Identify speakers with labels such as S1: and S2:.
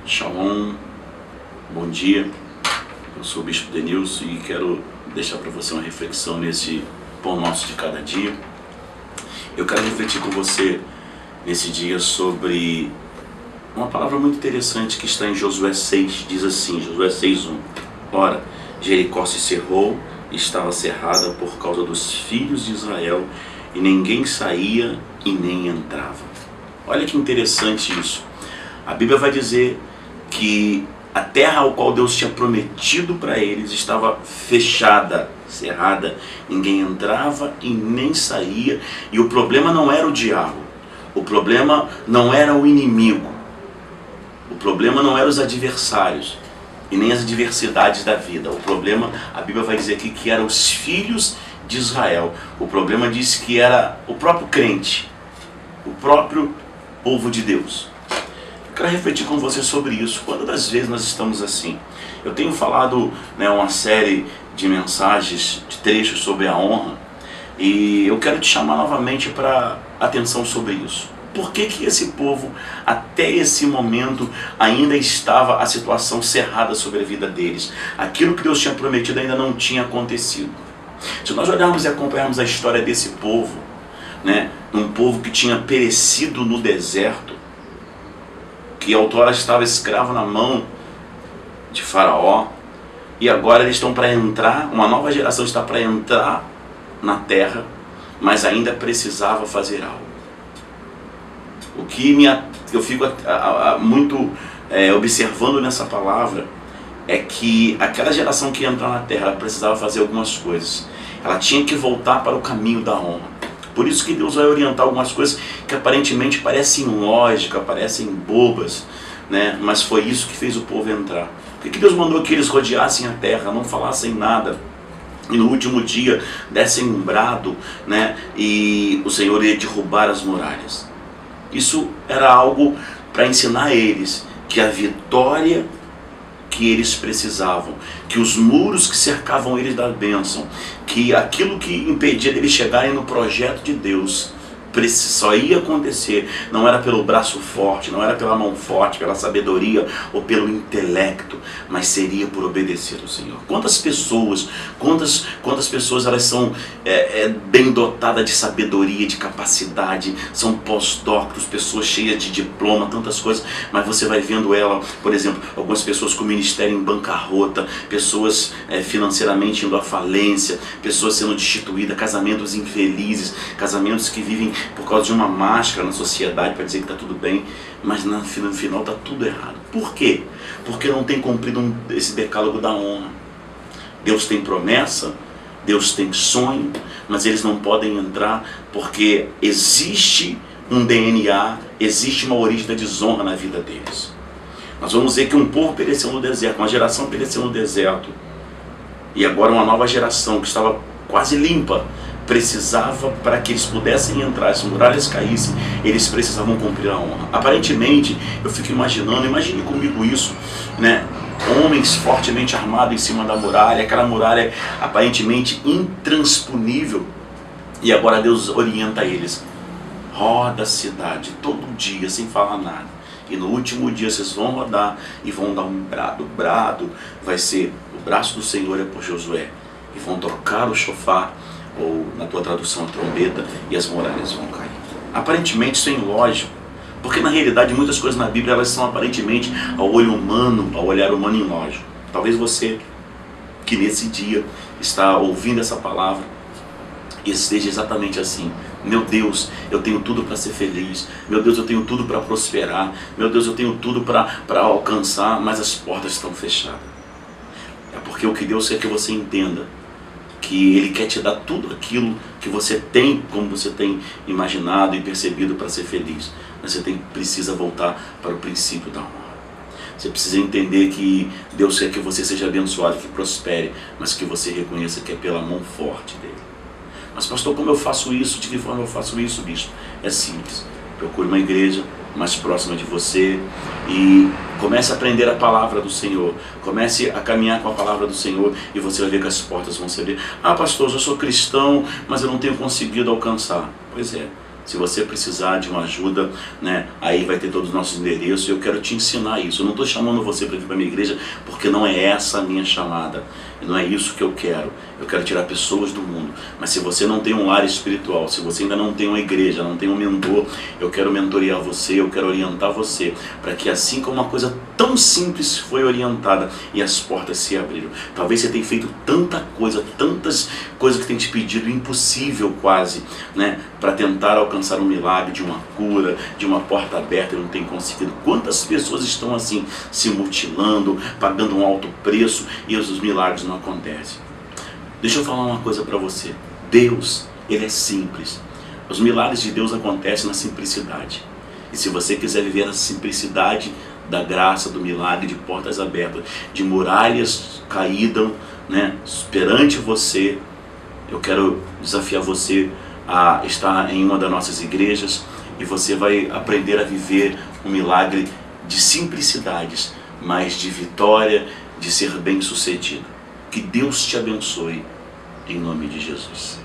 S1: Shalom, bom dia. Eu sou o Bispo Denilson e quero deixar para você uma reflexão nesse pão nosso de cada dia. Eu quero refletir com você nesse dia sobre uma palavra muito interessante que está em Josué 6, diz assim, Josué 6:1. Ora, Jericó se cerrou e estava cerrada por causa dos filhos de Israel, e ninguém saía e nem entrava. Olha que interessante isso. A Bíblia vai dizer que a terra ao qual Deus tinha prometido para eles estava fechada, cerrada, ninguém entrava e nem saía, e o problema não era o diabo, o problema não era o inimigo, o problema não eram os adversários e nem as adversidades da vida. O problema, a Bíblia vai dizer aqui que eram os filhos de Israel. O problema diz que era o próprio crente, o próprio povo de Deus. Quero refletir com você sobre isso. Quantas das vezes nós estamos assim? Eu tenho falado uma série de mensagens, de trechos sobre a honra, e eu quero te chamar novamente para atenção sobre isso. Por que que esse povo, até esse momento, ainda estava a situação cerrada sobre a vida deles? Aquilo que Deus tinha prometido ainda não tinha acontecido. Se nós olharmos e acompanharmos a história desse povo, um povo que tinha perecido no deserto, que outrora estava escravo na mão de Faraó, e agora eles estão para entrar, uma nova geração está para entrar na terra, mas ainda precisava fazer algo. O que eu fico muito observando nessa palavra é que aquela geração que ia entrar na terra, ela precisava fazer algumas coisas. Ela tinha que voltar para o caminho da honra. Por isso que Deus vai orientar algumas coisas que aparentemente parecem lógicas, parecem bobas, mas foi isso que fez o povo entrar. Por que Deus mandou que eles rodeassem a terra, não falassem nada, e no último dia dessem um brado, e o Senhor ia derrubar as muralhas? Isso era algo para ensinar a eles que a vitória que eles precisavam, que os muros que cercavam eles da bênção, que aquilo que impedia eles chegarem no projeto de Deus, só ia acontecer, não era pelo braço forte, não era pela mão forte, pela sabedoria ou pelo intelecto, mas seria por obedecer ao Senhor. Quantas pessoas elas são bem dotadas de sabedoria, de capacidade, são pós-doctos, pessoas cheias de diploma, tantas coisas, mas você vai vendo ela, por exemplo, algumas pessoas com o ministério em bancarrota, pessoas financeiramente indo à falência, pessoas sendo destituídas, casamentos infelizes, casamentos que vivem por causa de uma máscara na sociedade para dizer que está tudo bem, mas no final está tudo errado. Por quê? Porque não tem cumprido esse decálogo da honra. Deus tem promessa, Deus tem sonho, mas eles não podem entrar porque existe um DNA, existe uma origem da desonra na vida deles. Nós vamos ver que um povo pereceu no deserto, uma geração pereceu no deserto, e agora uma nova geração que estava quase limpa, precisava, para que eles pudessem entrar, as muralhas caíssem, eles precisavam cumprir a honra. Aparentemente, eu fico imaginando, imagine comigo isso, homens fortemente armados em cima da muralha, aquela muralha aparentemente intransponível, e agora Deus orienta eles: roda a cidade todo dia sem falar nada, e no último dia vocês vão rodar e vão dar um brado. O brado vai ser: o braço do Senhor é por Josué, e vão tocar o chofar, ou na tua tradução a trombeta, e as muralhas vão cair. Aparentemente isso é ilógico, porque na realidade muitas coisas na Bíblia elas são aparentemente ao olho humano, ao olhar humano, ilógico. Talvez você que nesse dia está ouvindo essa palavra esteja exatamente assim: meu Deus, eu tenho tudo para ser feliz, meu Deus, eu tenho tudo para prosperar, meu Deus, eu tenho tudo para alcançar, mas as portas estão fechadas. É porque o que Deus quer que você entenda, que Ele quer te dar tudo aquilo que você tem, como você tem imaginado e percebido para ser feliz. Mas você precisa voltar para o princípio da honra. Você precisa entender que Deus quer que você seja abençoado, que prospere, mas que você reconheça que é pela mão forte dEle. Mas pastor, como eu faço isso? De que forma eu faço isso, bispo? É simples. Procure uma igreja mais próxima de você e comece a aprender a palavra do Senhor. Comece a caminhar com a palavra do Senhor e você vai ver que as portas vão se abrir. Ah, pastor, eu sou cristão, mas eu não tenho conseguido alcançar. Pois é, Se você precisar de uma ajuda, né, aí vai ter todos os nossos endereços. Eu quero te ensinar isso. Eu não estou chamando você para vir para a minha igreja porque não é essa a minha chamada. Não é isso que eu quero. Eu quero tirar pessoas do mundo. Mas se você não tem um lar espiritual, se você ainda não tem uma igreja, não tem um mentor, eu quero mentorear você, eu quero orientar você, para que assim como uma coisa tão simples foi orientada e as portas se abriram. Talvez você tenha feito tanta coisa, tantas coisas que tem te pedido, impossível quase, né, para tentar alcançar um milagre de uma cura, de uma porta aberta e não tem conseguido. Quantas pessoas estão assim, se mutilando, pagando um alto preço e os milagres não acontecem? Deixa eu falar uma coisa para você. Deus, Ele é simples. Os milagres de Deus acontecem na simplicidade. E se você quiser viver a simplicidade da graça, do milagre, de portas abertas, de muralhas caídas, né, perante você, eu quero desafiar você a estar em uma das nossas igrejas e você vai aprender a viver um milagre de simplicidades, mas de vitória, de ser bem sucedido. Que Deus te abençoe, em nome de Jesus.